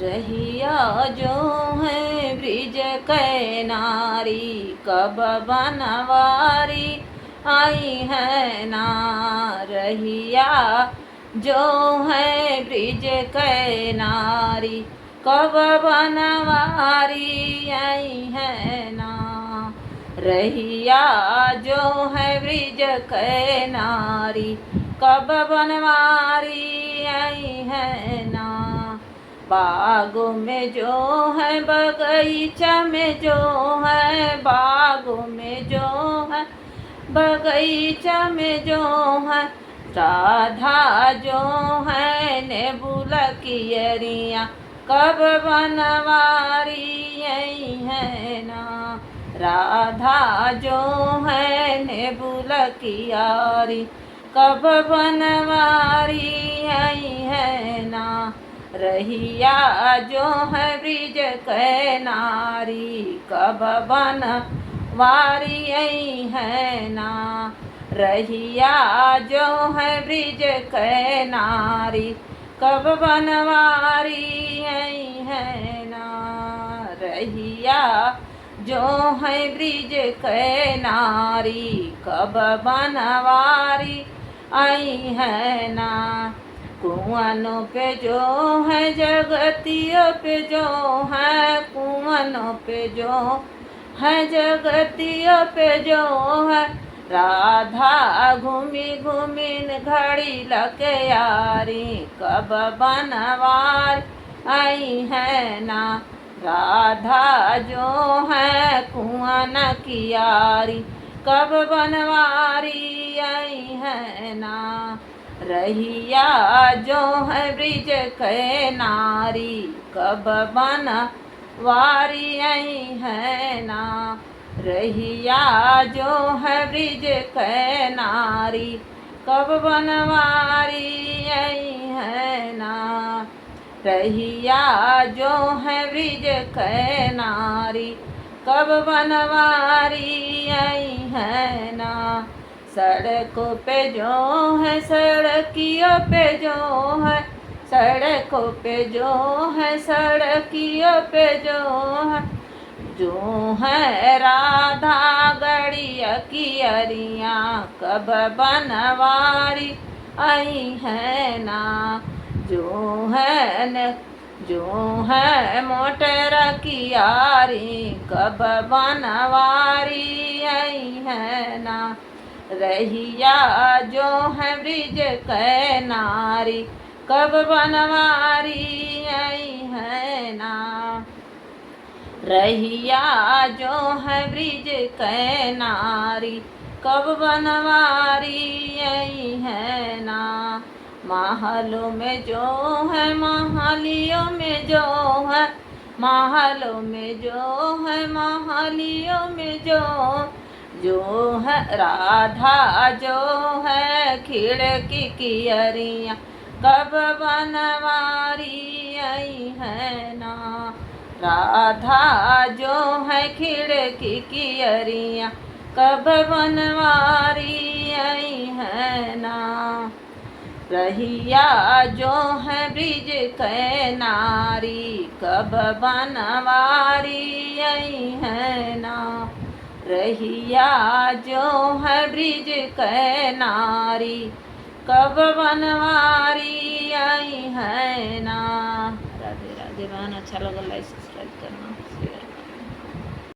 रहिया जो है ब्रिज कै नारी, कब बनवारी आई है ना। रहिया जो है ब्रिज कै नारी, कब बनवारी आई है ना। रहिया जो है ब्रिज कै नारी, कब बनवारी आई है ना। बागों में जो है बगीचा में जो है, बागों में जो है बगीचा में जो है, राधा जो है नेबुला की अरिया, कब बनवारी आई है ना। राधा जो है नेबुला की यारी, कब बनवारी आई है ना। रहिया जो है ब्रिज कै नारी, कब बनवारी आई है ना। रहिया जो है ब्रिज कै नारी, कब बनवारी आई है ना। रहिया जो है ब्रिज कै नारी, कब बनवारी आई है ना। कुआनों पे जो है जगतियों पे जो है, कुआनों पे जो है जगतियों पे जो है, राधा घूमी घूमी घड़ी लके यारी, कब बनवार आई है ना। राधा जो है कुआन की यारी, कब बनवारी आई है ना। रहिया जो है ब्रिज कै नारी, कब बनवारी आई है ना। रहिया जो है ब्रिज कै नारी, कब बनवारी आई है ना। रहिया जो है ब्रिज कै नारी, कब बनवारी आई है ना। सड़कों पे जो है सड़कियों पे जो है, सड़कों पे जो है सड़कियों पे जो है, जो है राधा गड़िया की अरिया, कब बनवारी आई है ना। जो है मोटर की यारी, कब बनवारी आई है ना। रहिया जो है ब्रिज कै नारी, कब बनवारी आई है ना। रहिया जो है ब्रिज कै नारी, कब बनवारी आई है ना। महलों में जो है महलियों में जो है, महलों में जो है महलियों में जो है, राधा जो है खिड़की की अरिया, कब बनवारी आई है ना। राधा जो है खिड़की की अरिया, कब बनवारी आई है ना। रहिया जो है ब्रिज कै नारी, कब बनवारी आई है ना। रहिया जो है ब्रिज कै नारी, कब बनवारी आई है ना। राधे राधे। बहन अच्छा लगा लाइक सब्सक्राइब करना।